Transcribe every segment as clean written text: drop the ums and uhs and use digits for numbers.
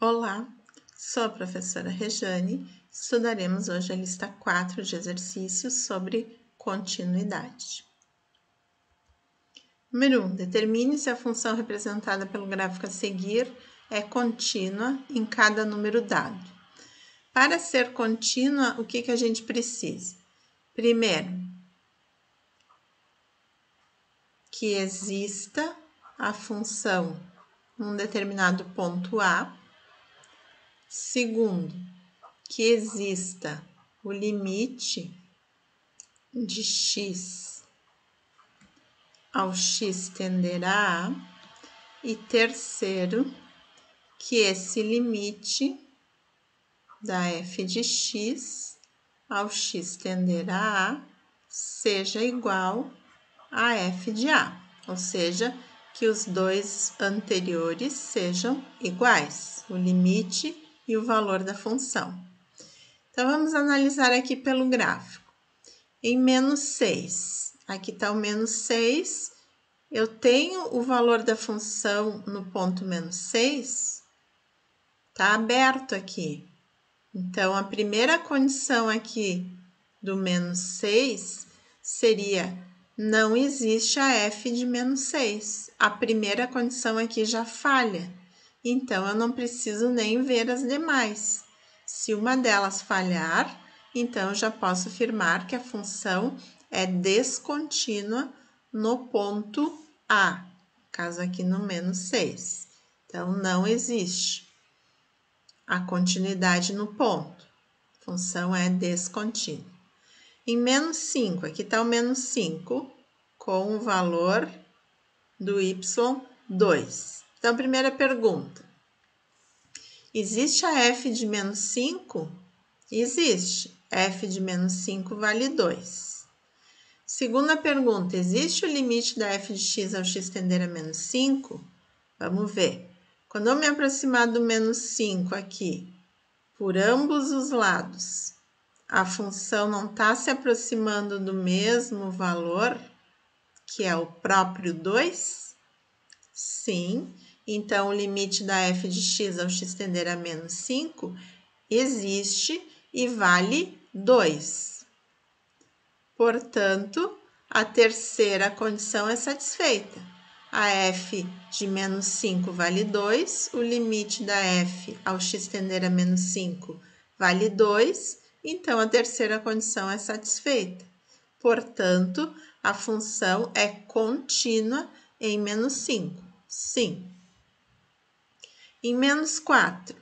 Olá, sou a professora Rejane. Estudaremos hoje a lista 4 de exercícios sobre continuidade. Número 1. Determine se a função representada pelo gráfico a seguir é contínua em cada número dado. Para ser contínua, o que a gente precisa? Primeiro, que exista a função num determinado ponto A. Segundo, que exista o limite de x ao x tender a A. E terceiro, que esse limite da f de x ao x tender a A seja igual a f de A, ou seja, que os dois anteriores sejam iguais, o limite e o valor da função. Então, vamos analisar aqui pelo gráfico. Em menos 6, aqui está o menos 6, eu tenho o valor da função no ponto menos 6, está aberto aqui. Então, a primeira condição aqui do menos 6 seria: não existe a f de menos 6. A primeira condição aqui já falha, então eu não preciso nem ver as demais. Se uma delas falhar, então eu já posso afirmar que a função é descontínua no ponto A, caso aqui no menos 6. Então, não existe a continuidade no ponto. A função é descontínua. Em menos 5, aqui está o menos 5 com o valor do y2. Então, primeira pergunta: existe a f de menos 5? Existe. F de menos 5 vale 2. Segunda pergunta: existe o limite da f de x ao x tender a menos 5? Vamos ver. Quando eu me aproximar do menos 5 aqui, por ambos os lados, a função não está se aproximando do mesmo valor, que é o próprio 2? Sim. Então, o limite da f de x ao x tender a menos 5 existe e vale 2. Portanto, a terceira condição é satisfeita. A f de menos 5 vale 2, o limite da f ao x tender a menos 5 vale 2, então a terceira condição é satisfeita. Portanto, a função é contínua em menos 5. Sim. Em menos 4.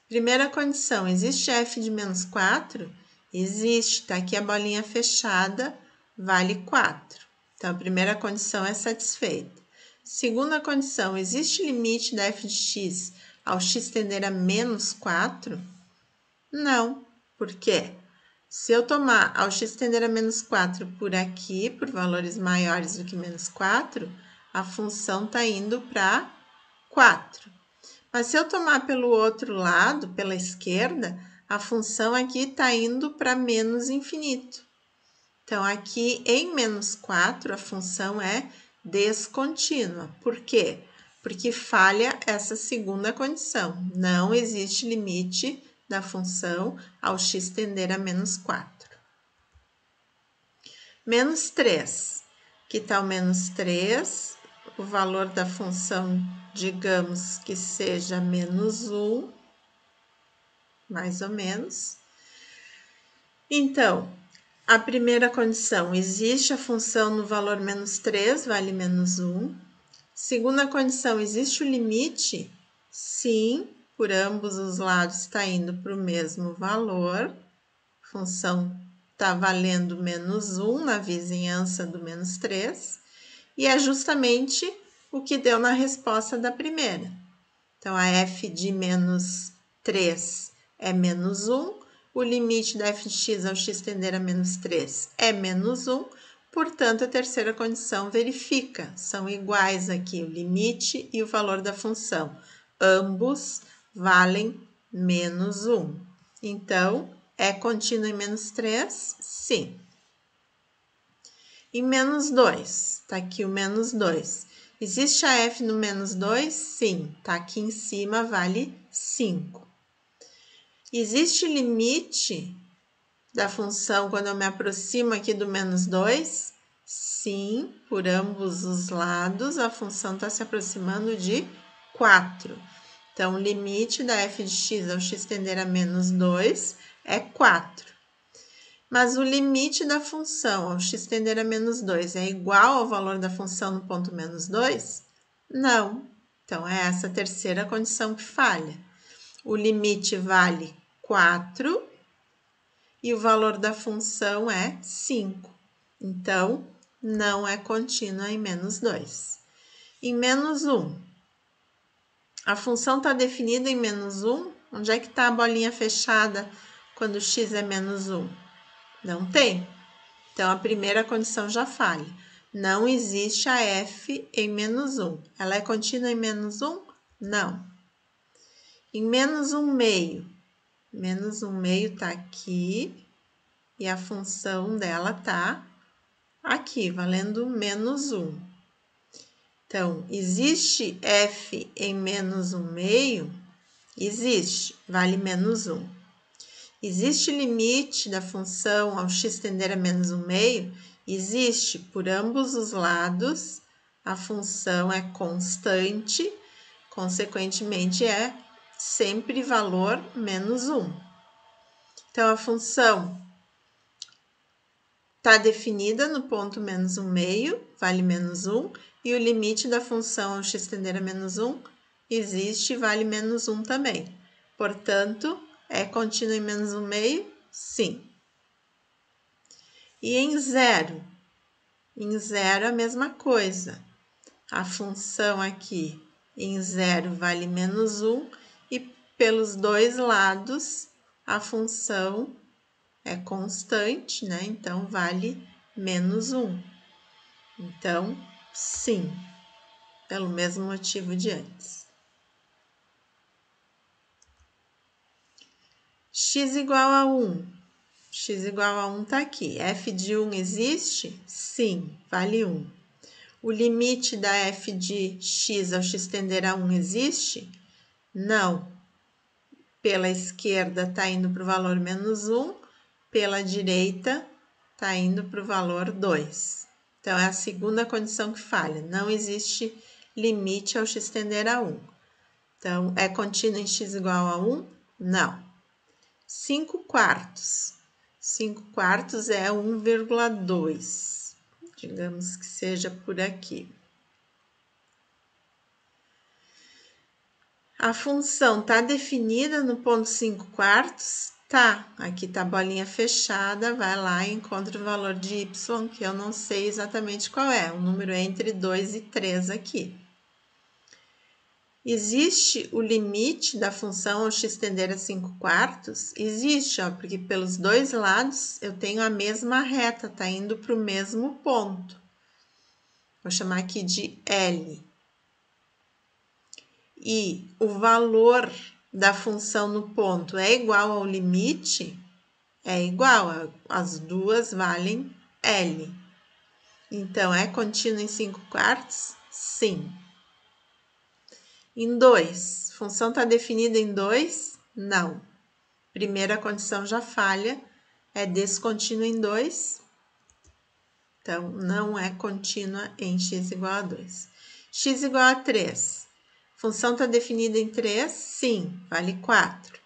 Primeira condição: existe f de menos 4? Existe, está aqui a bolinha fechada, vale 4. Então, a primeira condição é satisfeita. Segunda condição: existe limite da f de x ao x tender a menos 4? Não. Por quê? Se eu tomar ao x tender a menos 4 por aqui, por valores maiores do que menos 4, a função está indo para 4. Mas se eu tomar pelo outro lado, pela esquerda, a função aqui está indo para menos infinito. Então, aqui em menos 4, a função é descontínua. Por quê? Porque falha essa segunda condição. Não existe limite da função ao x tender a menos 4. Menos 3. Aqui está o menos 3. O valor da função, digamos que seja menos 1, mais ou menos. Então, a primeira condição: existe a função no valor menos 3, vale menos 1. Segunda condição: existe o limite? Sim, por ambos os lados está indo para o mesmo valor. A função está valendo menos 1 na vizinhança do menos 3. E é justamente o que deu na resposta da primeira. Então, a f de menos 3 é menos 1, o limite da f de x ao x tender a menos 3 é menos 1, portanto, a terceira condição verifica. São iguais aqui o limite e o valor da função. Ambos valem menos 1. Então, é contínua em menos 3? Sim. Em menos 2, está aqui o menos 2. Existe a f no menos 2? Sim, tá aqui em cima, vale 5. Existe limite da função quando eu me aproximo aqui do menos 2? Sim, por ambos os lados, a função está se aproximando de 4. Então, o limite da f de x ao x tender a menos 2 é 4. Mas o limite da função ao x tender a menos 2 é igual ao valor da função no ponto menos 2? Não. Então, é essa a terceira condição que falha. O limite vale 4 e o valor da função é 5. Então, não é contínua em menos 2. Em menos 1, a função está definida em menos 1. Onde é que está a bolinha fechada quando x é menos 1? Não tem. Então, a primeira condição já falha. Não existe a f em menos 1. Ela é contínua em menos 1? Não. Em menos 1 meio. Menos 1 meio está aqui. E a função dela está aqui, valendo menos 1. Então, existe f em menos 1 meio? Existe, vale menos 1. Existe limite da função ao x tender a menos 1 meio? Existe, por ambos os lados, a função é constante, consequentemente é sempre valor menos 1. Então, a função está definida no ponto menos 1 meio, vale menos 1, e o limite da função ao x tender a menos 1 existe, vale menos 1 também. Portanto, é contínua em menos 1 meio? Sim. E em zero? Em zero a mesma coisa. A função aqui em zero vale menos 1 e pelos dois lados a função é constante, né? Então, vale menos 1. Então, sim, pelo mesmo motivo de antes. X igual a 1. X igual a 1 está aqui. F de 1 existe? Sim, vale 1. O limite da f de x ao x tender a 1 existe? Não. Pela esquerda está indo para o valor menos 1, pela direita está indo para o valor 2. Então, é a segunda condição que falha. Não existe limite ao x tender a 1. Então, é contínuo em x igual a 1? Não. 5 quartos. 5 quartos é 1,2. Digamos que seja por aqui. A função está definida no ponto 5 quartos? Tá. Aqui está a bolinha fechada, vai lá e encontra o valor de y, que eu não sei exatamente qual é. O número é entre 2 e 3 aqui. Existe o limite da função ao x tender a 5 quartos? Existe, ó, porque pelos dois lados eu tenho a mesma reta, está indo para o mesmo ponto. Vou chamar aqui de L. E o valor da função no ponto é igual ao limite? É igual, as duas valem L. Então, é contínuo em 5 quartos? Sim. Em 2, função está definida em 2? Não. Primeira condição já falha, é descontínua em 2. Então, não é contínua em x igual a 2. X igual a 3. Função está definida em 3? Sim, vale 4.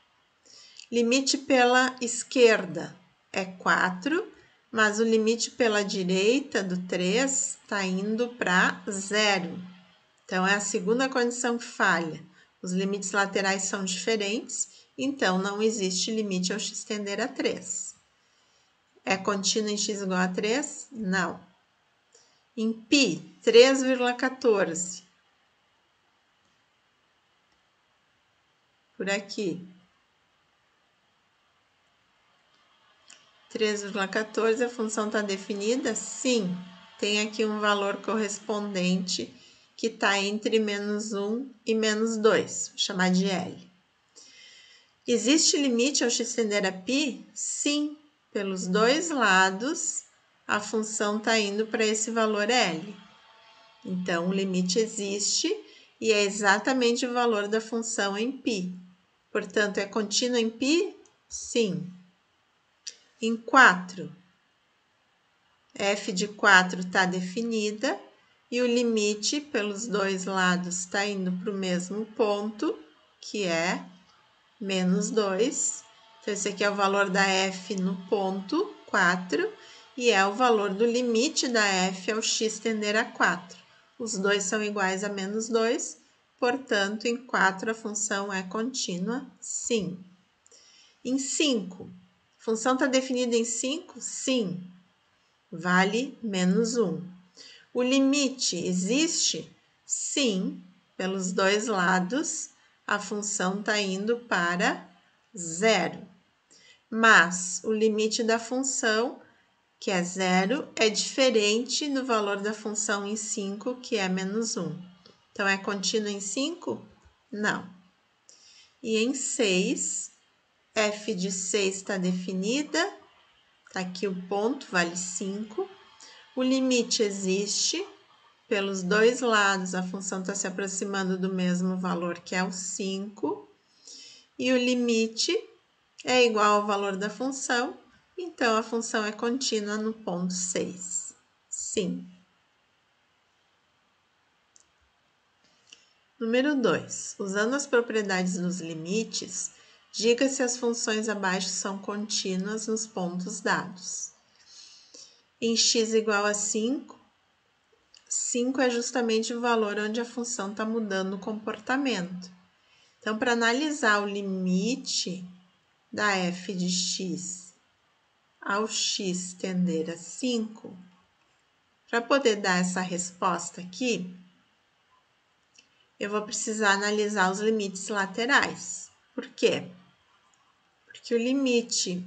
Limite pela esquerda é 4, mas o limite pela direita do 3 está indo para 0. Então, é a segunda condição que falha. Os limites laterais são diferentes, então não existe limite ao x tender a 3. É contínuo em x igual a 3? Não. Em π, 3,14. Por aqui. 3,14, a função está definida? Sim. Tem aqui um valor correspondente que está entre menos 1 e menos 2. Vou chamar de L. Existe limite ao x tender a π? Sim. Pelos dois lados, a função está indo para esse valor L. Então, o limite existe e é exatamente o valor da função em π. Portanto, é contínuo em π? Sim. Em 4, f de 4 está definida e o limite pelos dois lados está indo para o mesmo ponto, que é menos 2. Então, esse aqui é o valor da f no ponto 4 e é o valor do limite da f ao x tender a 4. Os dois são iguais a menos 2, portanto, em 4 a função é contínua, sim. Em 5, a função está definida em 5? Sim, vale menos 1. O limite existe? Sim, pelos dois lados a função está indo para 0. Mas o limite da função, que é 0, é diferente do valor da função em 5, que é menos 1. Então, é contínuo em 5? Não. E em 6, f de 6 está definida, está aqui o ponto, vale 5. O limite existe, pelos dois lados a função está se aproximando do mesmo valor, que é o 5. E o limite é igual ao valor da função, então a função é contínua no ponto 6. Sim. Número 2. Usando as propriedades dos limites, diga se as funções abaixo são contínuas nos pontos dados. Em x igual a 5, 5 é justamente o valor onde a função está mudando o comportamento. Então, para analisar o limite da f de x ao x tender a 5, para poder dar essa resposta aqui, eu vou precisar analisar os limites laterais. Por quê? Porque o limite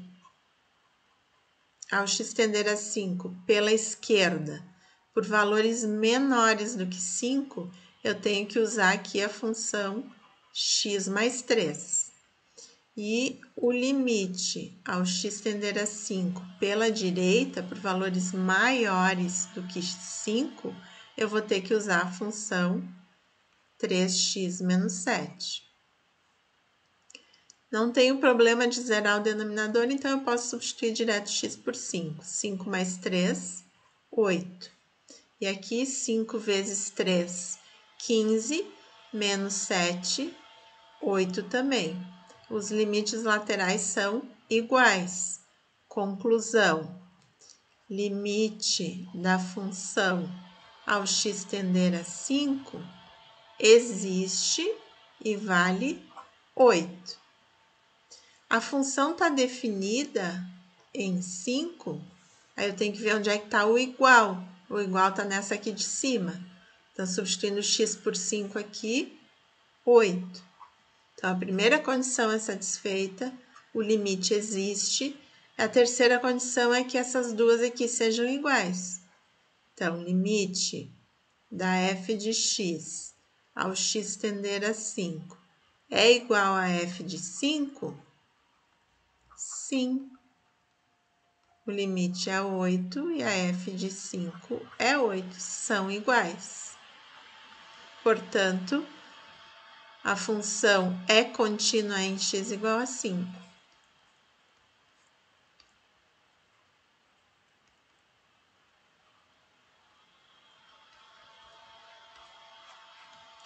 ao x tender a 5 pela esquerda, por valores menores do que 5, eu tenho que usar aqui a função x mais 3. E o limite ao x tender a 5 pela direita, por valores maiores do que 5, eu vou ter que usar a função 3x menos 7. Não tenho problema de zerar o denominador, então eu posso substituir direto x por 5. 5 mais 3, 8. E aqui 5 vezes 3, 15, menos 7, 8 também. Os limites laterais são iguais. Conclusão: limite da função ao x tender a 5 existe e vale 8. A função está definida em 5, aí eu tenho que ver onde é que está o igual. O igual está nessa aqui de cima. Então, substituindo x por 5 aqui, 8. Então, a primeira condição é satisfeita, o limite existe. A terceira condição é que essas duas aqui sejam iguais. Então, limite da f de x ao x tender a 5 é igual a f de 5? Sim. O limite é 8 e a f de 5 é 8. São iguais. Portanto, a função é contínua em x igual a 5.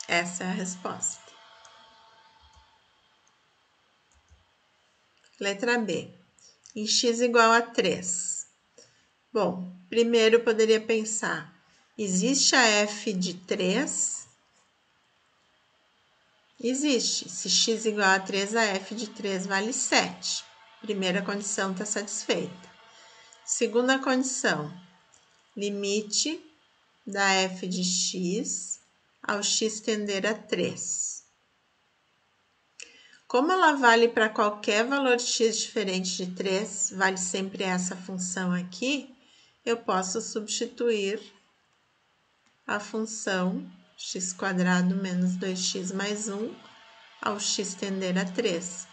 Essa é a resposta. Letra B. Em x igual a 3. Bom, primeiro eu poderia pensar, existe a f de 3? Existe. Se x igual a 3, a f de 3 vale 7. Primeira condição está satisfeita. Segunda condição, limite da f de x ao x tender a 3. Como ela vale para qualquer valor de x diferente de 3, vale sempre essa função aqui, eu posso substituir a função x² menos 2x mais 1 ao x tender a 3,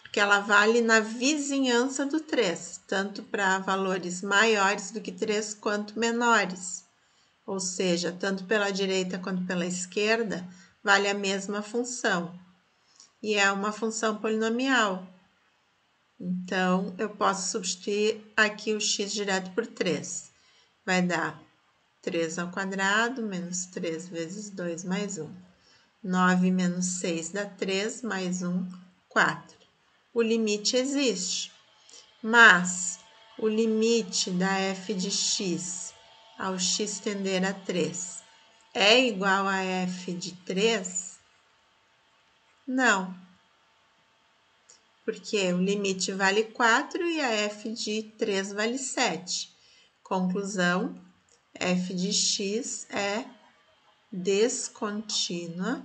porque ela vale na vizinhança do 3, tanto para valores maiores do que 3 quanto menores. ou seja, tanto pela direita quanto pela esquerda, vale a mesma função. E é uma função polinomial. Então, eu posso substituir aqui o x direto por 3. Vai dar 3 ao quadrado, menos 3 vezes 2 mais 1. 9 menos 6 dá 3, mais 1, 4. O limite existe, mas o limite da f de x ao x tender a 3 é igual a f de 3? Não, porque o limite vale 4 e a f de 3 vale 7. Conclusão, f de x é descontínua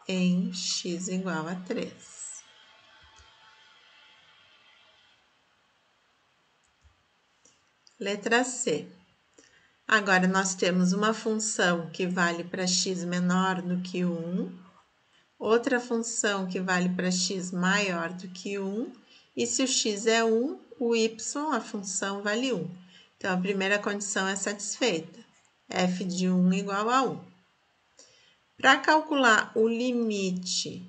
em x igual a 3. Letra C. Agora, nós temos uma função que vale para x menor do que 1, outra função que vale para x maior do que 1, e se o x é 1, o y, a função, vale 1. Então, a primeira condição é satisfeita, f de 1 igual a 1. Para calcular o limite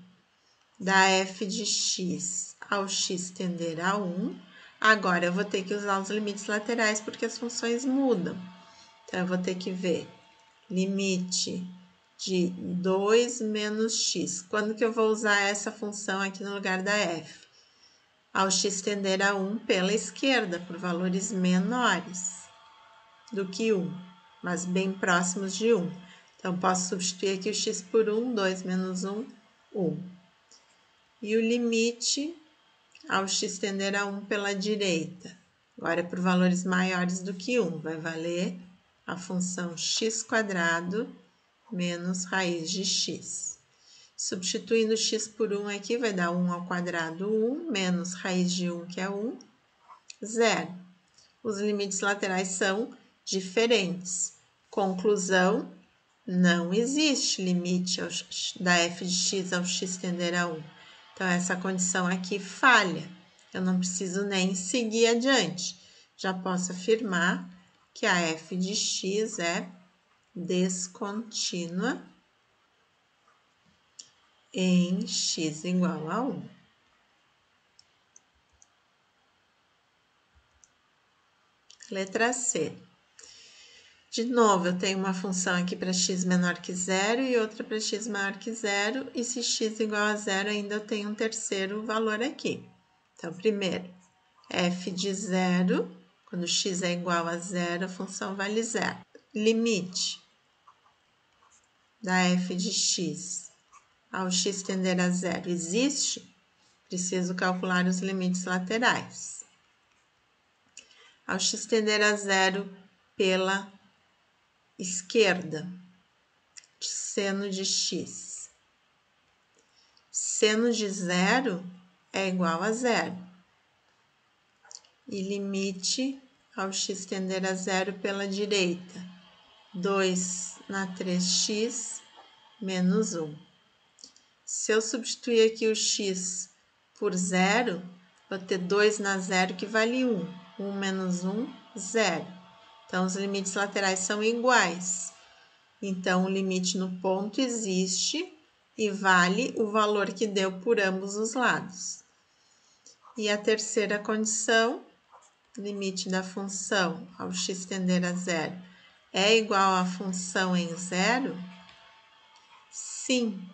da f de x ao x tender a 1, agora eu vou ter que usar os limites laterais porque as funções mudam. Então, eu vou ter que ver limite de 2 menos x. Quando que eu vou usar essa função aqui no lugar da f? Ao x tender a 1 pela esquerda, por valores menores do que 1, mas bem próximos de 1. Então, posso substituir aqui o x por 1, 2 menos 1, 1. E o limite ao x tender a 1 pela direita. Agora, é por valores maiores do que 1, vai valer a função x² menos raiz de x. Substituindo x por 1 aqui, vai dar 1 ao quadrado, 1, menos raiz de 1, que é 1, 0. Os limites laterais são diferentes. Conclusão, não existe limite da f de x ao x tender a 1. Então, essa condição aqui falha. Eu não preciso nem seguir adiante. Já posso afirmar que a f de x é descontínua em x igual a 1. Letra C. De novo, eu tenho uma função aqui para x menor que 0 e outra para x maior que 0. E se x igual a 0, ainda eu tenho um terceiro valor aqui. Então, primeiro, f de 0, quando x é igual a 0, a função vale 0. Limite da f de x ao x tender a 0 existe? Preciso calcular os limites laterais. Ao x tender a 0 pela esquerda, seno de x. Seno de 0 é igual a 0. E limite ao x tender a 0 pela direita, 2 na 3x menos 1. Se eu substituir aqui o x por 0, vou ter 2 na 0 que vale 1. 1 menos 1, 0. Então, os limites laterais são iguais. Então, o limite no ponto existe e vale o valor que deu por ambos os lados. E a terceira condição, limite da função ao x tender a 0 é igual à função em 0? Sim,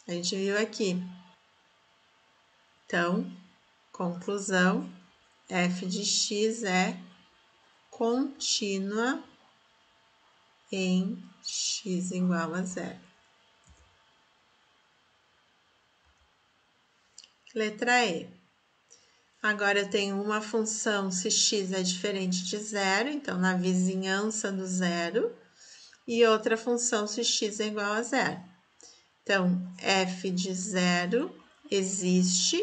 a gente viu aqui. Então, conclusão, f de x é contínua em x igual a 0. Letra E. Agora, eu tenho uma função se x é diferente de 0, então, na vizinhança do 0, e outra função se x é igual a 0. Então, f de 0 existe,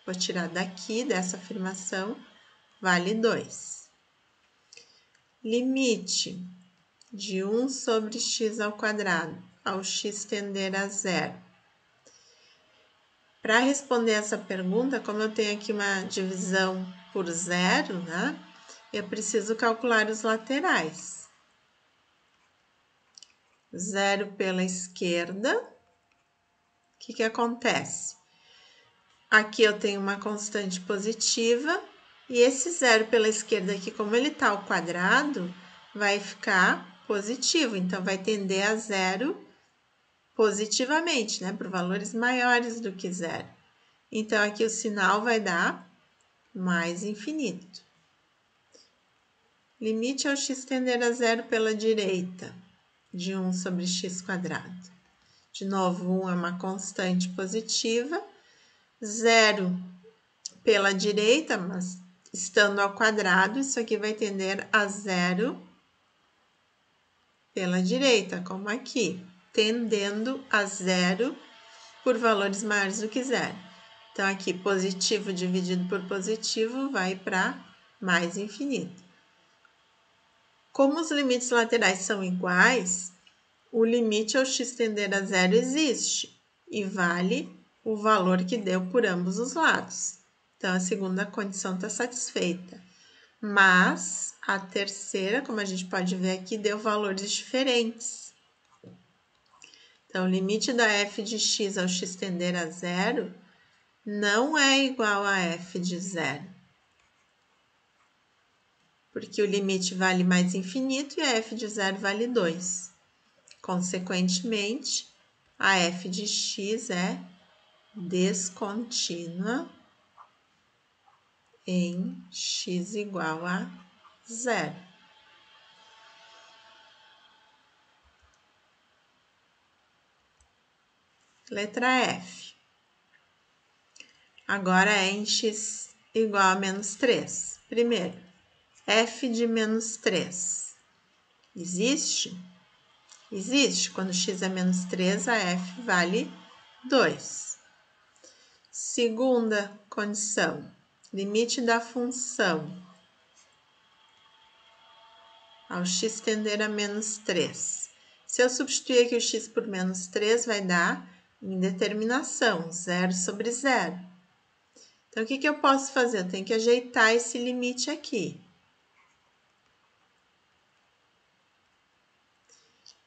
vou tirar daqui dessa afirmação, vale 2. Limite de 1 sobre x ao quadrado ao x tender a 0. Para responder essa pergunta, como eu tenho aqui uma divisão por 0, né? eu preciso calcular os laterais. 0 pela esquerda. O que acontece? Aqui eu tenho uma constante positiva e esse 0 pela esquerda aqui, como ele está ao quadrado, vai ficar positivo. Então, vai tender a 0 positivamente, né? Por valores maiores do que 0. Então, aqui o sinal vai dar mais infinito. Limite ao x tender a 0 pela direita, de 1 sobre x². De novo, 1 é uma constante positiva. 0 pela direita, mas estando ao quadrado, isso aqui vai tender a 0 pela direita, como aqui, tendendo a 0 por valores maiores do que 0. Então, aqui, positivo dividido por positivo vai para mais infinito. Como os limites laterais são iguais, o limite ao x tender a 0 existe e vale o valor que deu por ambos os lados. Então, a segunda condição está satisfeita. Mas a terceira, como a gente pode ver aqui, deu valores diferentes. Então, o limite da f de x ao x tender a 0 não é igual a f de 0. Porque o limite vale mais infinito e a f de 0 vale 2. Consequentemente, a f de x é descontínua em x igual a 0. Letra F. Agora é em x igual a menos 3. Primeiro, f de menos 3. Existe? Existe. Quando x é menos 3, a f vale 2. Segunda condição, limite da função ao x tender a menos 3. Se eu substituir aqui o x por menos 3, vai dar indeterminação, 0 sobre 0. Então, o que eu posso fazer? Eu tenho que ajeitar esse limite aqui.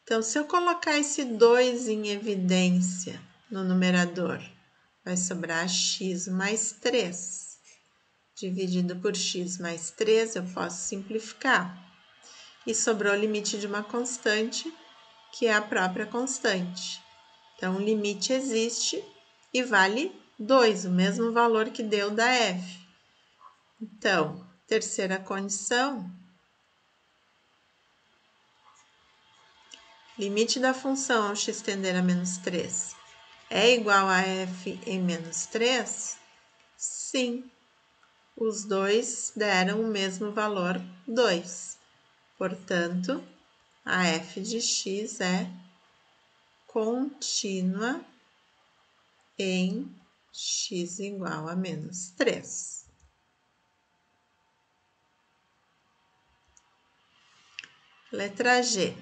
Então, se eu colocar esse 2 em evidência no numerador, vai sobrar x mais 3. Dividido por x mais 3, eu posso simplificar. E sobrou o limite de uma constante, que é a própria constante. Então, o limite existe e vale 2, o mesmo valor que deu da f. Então, terceira condição, limite da função ao x tender a menos 3 é igual a f em menos 3? Sim, os dois deram o mesmo valor, 2. Portanto, a f de x é contínua em x igual a menos 3. Letra G.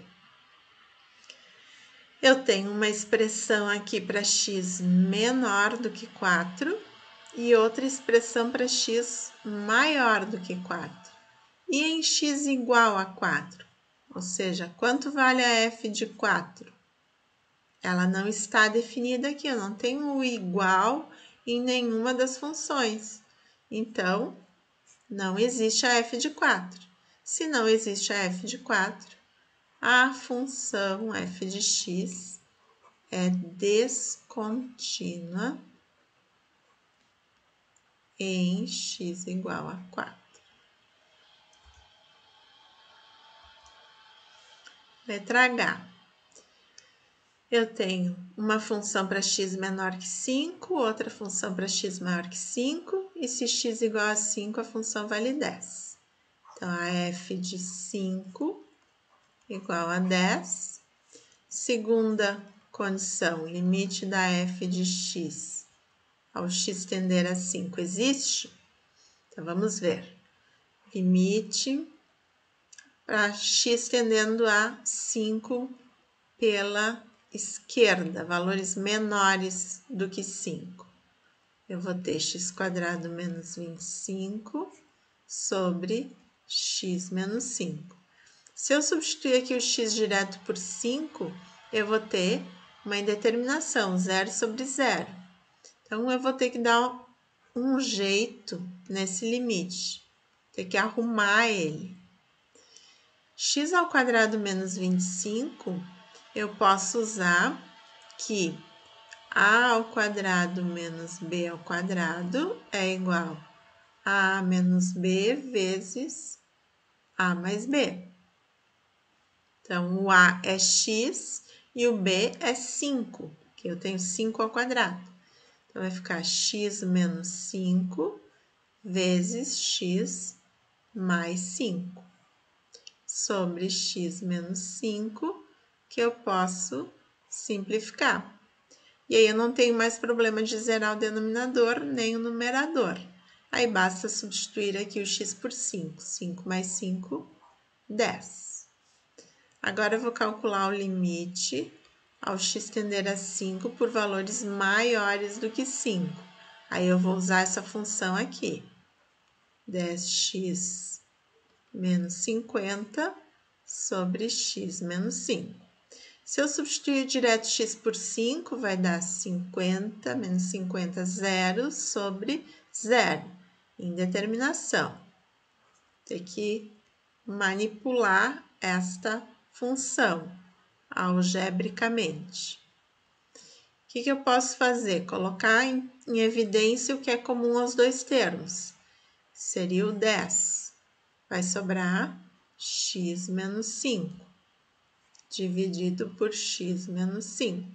Eu tenho uma expressão aqui para x menor do que 4 e outra expressão para x maior do que 4. E em x igual a 4? Ou seja, quanto vale a f de 4? Ela não está definida aqui, eu não tenho o igual em nenhuma das funções. Então, não existe a f de 4. Se não existe a f de 4, a função f de x é descontínua em x igual a 4. Letra H. Eu tenho uma função para x menor que 5, outra função para x maior que 5, e se x igual a 5, a função vale 10. Então, a f de 5 igual a 10. Segunda condição, limite da f de x ao x tender a 5 existe? Então, vamos ver. Limite para x tendendo a 5 pela esquerda, valores menores do que 5. Eu vou ter x² menos 25 sobre x menos 5. Se eu substituir aqui o x direto por 5, eu vou ter uma indeterminação, 0 sobre 0. Então, eu vou ter que dar um jeito nesse limite, ter que arrumar ele. X ao quadrado menos 25, eu posso usar que a ao quadrado menos b ao quadrado é igual a menos b vezes a mais b. Então, o a é x e o b é 5, que eu tenho 5 ao quadrado. Então, vai ficar x menos 5 vezes x mais 5 sobre x menos 5, que eu posso simplificar. E aí eu não tenho mais problema de zerar o denominador nem o numerador. Aí basta substituir aqui o x por 5. 5 mais 5, 10. Agora eu vou calcular o limite ao x tender a 5 por valores maiores do que 5. Aí eu vou usar essa função aqui. 10x menos 50 sobre x menos 5. Se eu substituir direto x por 5, vai dar 50 menos 50, 0 sobre 0. Indeterminação. Tem que manipular esta função algebricamente. O que eu posso fazer? Colocar em evidência o que é comum aos dois termos. Seria o 10. Vai sobrar x menos 5. Dividido por x menos 5.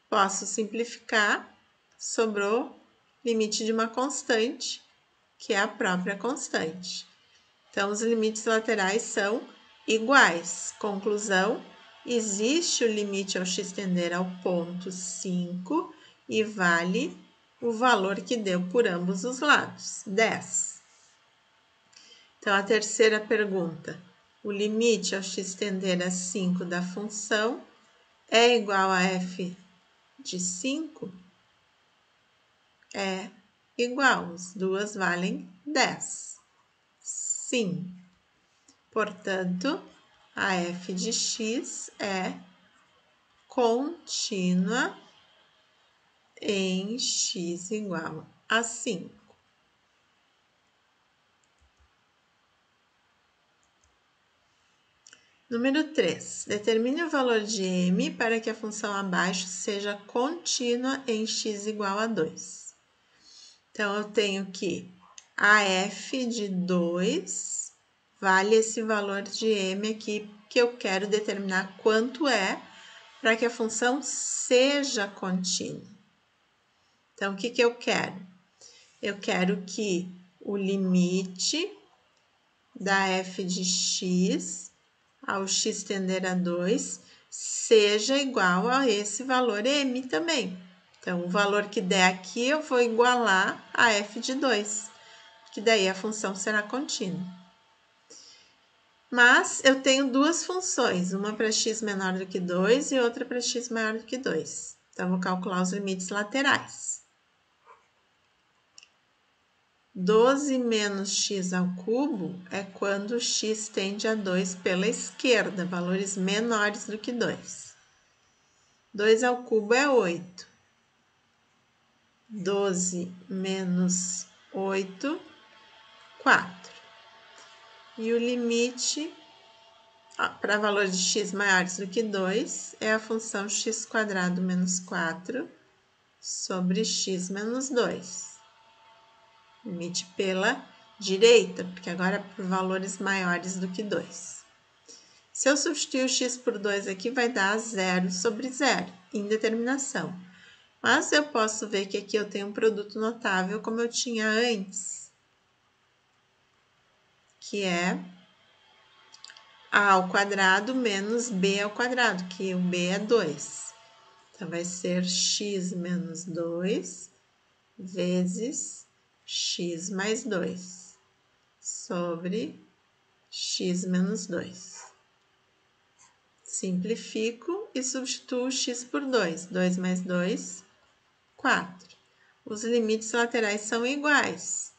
Posso simplificar, sobrou limite de uma constante, que é a própria constante. Então, os limites laterais são iguais. Conclusão, existe o limite ao x tender ao ponto 5 e vale o valor que deu por ambos os lados, 10. Então, a terceira pergunta. O limite ao x tender a 5 da função é igual a f de 5? É igual, as duas valem 10. Sim. Portanto, a f de x é contínua em x igual a 5. Número 3. Determine o valor de m para que a função abaixo seja contínua em x igual a 2. Então, eu tenho que a f de 2 vale esse valor de m aqui, que eu quero determinar quanto é para que a função seja contínua. Então, o que eu quero? Eu quero que o limite da f de x ao x tender a 2 seja igual a esse valor m também. Então, o valor que der aqui eu vou igualar a f de 2, que daí a função será contínua. Mas eu tenho duas funções, uma para x menor do que 2 e outra para x maior do que 2. Então, vou calcular os limites laterais. 12 menos x ao cubo é quando x tende a 2 pela esquerda, valores menores do que 2. 2 ao cubo é 8. 12 menos 8, 4. E o limite para valores de x maiores do que 2 é a função x² menos 4 sobre x menos 2. Limite pela direita, porque agora é por valores maiores do que 2. Se eu substituir o x por 2 aqui, vai dar 0 sobre 0, indeterminação. Mas eu posso ver que aqui eu tenho um produto notável como eu tinha antes, que é a ao quadrado menos b ao quadrado, que o b é 2. Então, vai ser x menos 2 vezes x mais 2 sobre x menos 2. Simplifico e substituo x por 2. 2 mais 2, 4. Os limites laterais são iguais.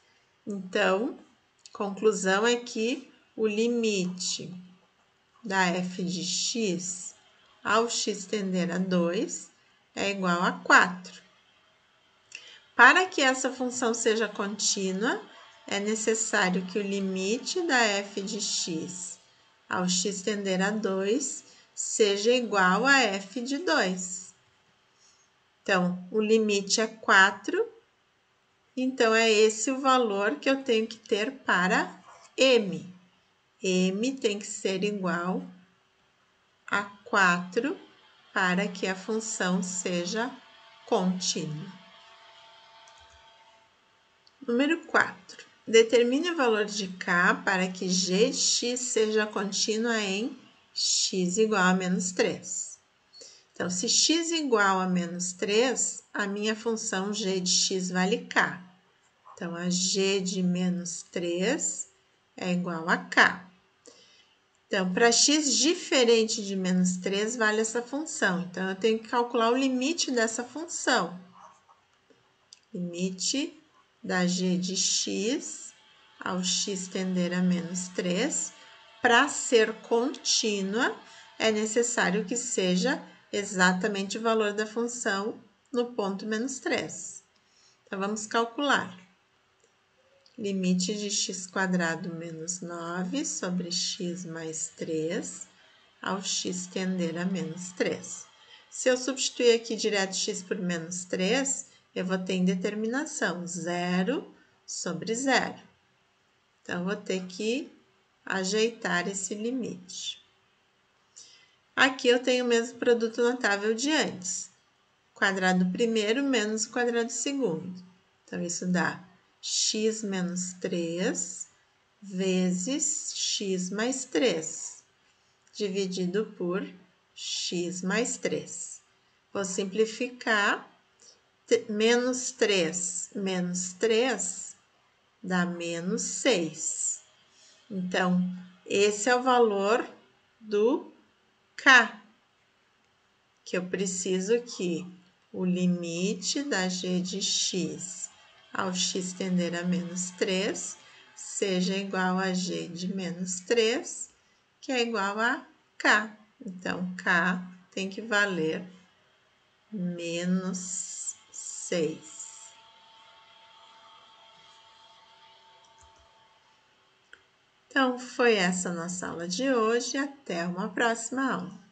Então, Conclusão é que o limite da f de x ao x tender a 2 é igual a 4. Para que essa função seja contínua, é necessário que o limite da f de x ao x tender a 2 seja igual a f de 2. Então, o limite é 4, então é esse o valor que eu tenho que ter para m. M tem que ser igual a 4 para que a função seja contínua. Número 4. Determine o valor de k para que g de x seja contínua em x igual a menos 3. Então, se x igual a menos 3, a minha função g de x vale k. Então, a g de menos 3 é igual a k. Então, para x diferente de menos 3, vale essa função. Então, eu tenho que calcular o limite dessa função. Limite da g de x ao x tender a menos 3. Para ser contínua, é necessário que seja exatamente o valor da função no ponto menos 3. Então, vamos calcular. Limite de x² menos 9 sobre x mais 3 ao x tender a menos 3. Se eu substituir aqui direto x por menos 3, eu vou ter indeterminação, 0 sobre 0. Então, vou ter que ajeitar esse limite. Aqui eu tenho o mesmo produto notável de antes. Quadrado primeiro menos o quadrado segundo. Então, isso dá x menos 3 vezes x mais 3, dividido por x mais 3. Vou simplificar. Menos 3 menos 3 dá menos 6. Então, esse é o valor do k, que eu preciso que o limite da g de x ao x tender a menos 3 seja igual a g de menos 3, que é igual a k. Então, k tem que valer menos 6. Então, foi essa a nossa aula de hoje. Até uma próxima aula.